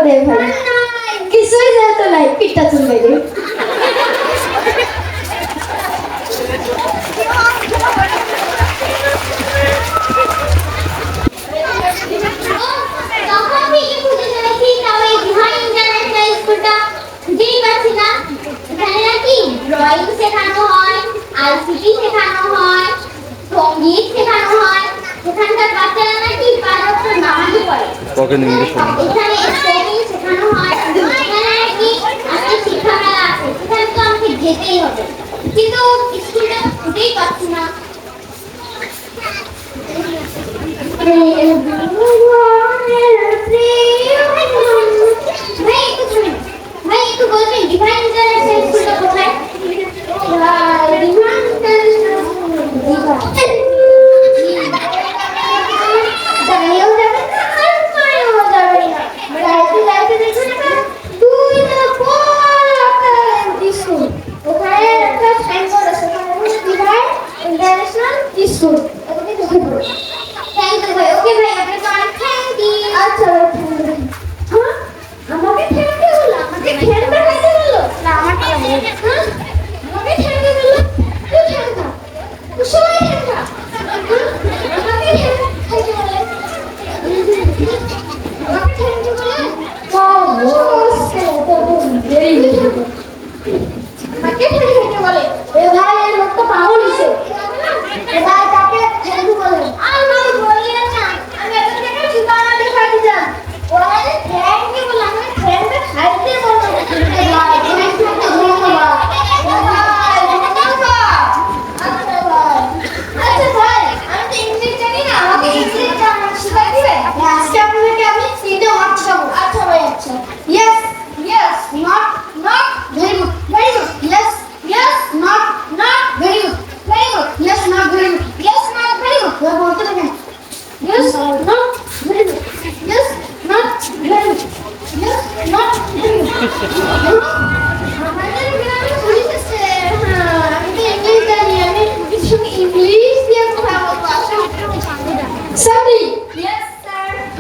দে ভাই কিছুই যেহেতু নাই পিঠটা চুলবে রে ড্রয়িং শেখানো হয়, আইসিটি শেখানো হয়, সঙ্গীত শেখানো হয়। এখানকার বাচ্চারা নাকি পাঁচটা নামাজও পড়ে। এখানে স্পোকিং শেখানো হয়। এখানে নাকি আজকে শিক্ষা মেলা আছে, সেখানে তো আমাকে যেতেই হবে। কিন্তু স্কুলটা যেতেই পারছি না। ভাই একটু বলবেন ডিভাইন ইন্টারন্যাশনাল স্কুলটা কোথায়? দাঁড়িয়েও যাবে না আর মায়েও যাবে না। লাইফে লাইফে দেখবে না তুই তো বড় স্কুল, ওখানে একটা সাইনবোর্ড আছে, ওখানে ডিভাইন ইন্টারন্যাশনাল স্কুল। ওখানে ঢুকে পড়ো। থ্যাংক ইউ ভাই। ওকে ভাই, আপনাকে অনেক থ্যাংক ইউ। আচ্ছা হ্যাঁ আমাকে থ্যাংক ইউ বললো, আমাকে থ্যাংক দেখাইতে বললো না আমাকে হ্যাঁ আমাকে থ্যাংক ইউ বললো। তুই থ্যাংক খা, তুই সবাই থ্যাংক খা। আমাকে থ্যাংক খাইতে বলে, আমাকে থ্যাংক ইউ বলে আমাকে থ্যাংক খাইতে বলে। এ ভাই এই লোকটা পাগল হয়েছে। এ ভাই তাকে থ্যাংক ইউ বলে। আর ভাই বলিয়ে না, আমি এত টাকা ঠিকানা দেখা দিলাম। ওরা থ্যাংক ইউ বলে আমাকে থ্যাংক খাইতে বললো।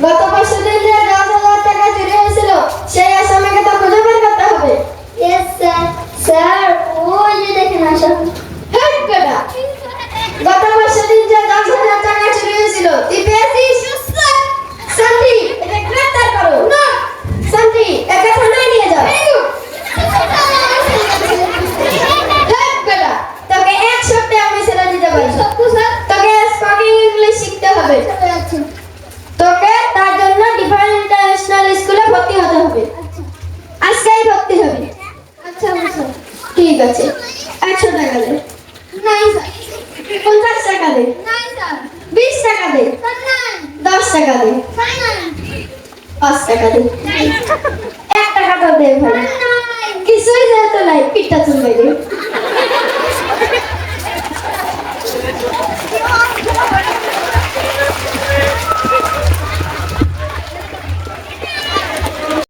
গত 5 দিন ধরে 10,000 টাকা চুরি হয়েছিল, সেই আসামিকে তো খুঁজে বের করতে হবে। Yes sir. স্যার ওই যে দেখেন আসামি। হেড বেটা, গত 5 দিন যে 10,000 টাকা চুরি হয়েছিল তুই পেয়েছিস? শান্তি, এটা গ্রেফতার করো। না শান্তি, একে থানায় নিয়ে যাও। হেড বেটা, তোকে এক সপ্তাহে আমি ছেড়ে দিতে পারি। তোকে স্পোকিং ইংলিশ শিখতে হবে। তোকে তার জন্য ডিভাইন ইন্টারন্যাশনাল স্কুলে ভর্তি হতে হবে। আজকেই ভর্তি হবে। আচ্ছা আচ্ছা ঠিক আছে, 100 টাকা দে। নাই স্যার। 50 টাকা দে। নাই স্যার। 20 টাকা দে। স্যার নাই। 10 টাকা দে। স্যার নাই। 5 টাকা দে। 1 টাকা তো দে ভাই। নাই। কিছুই যেহেতু নাই পিঠটা চুলবে রে।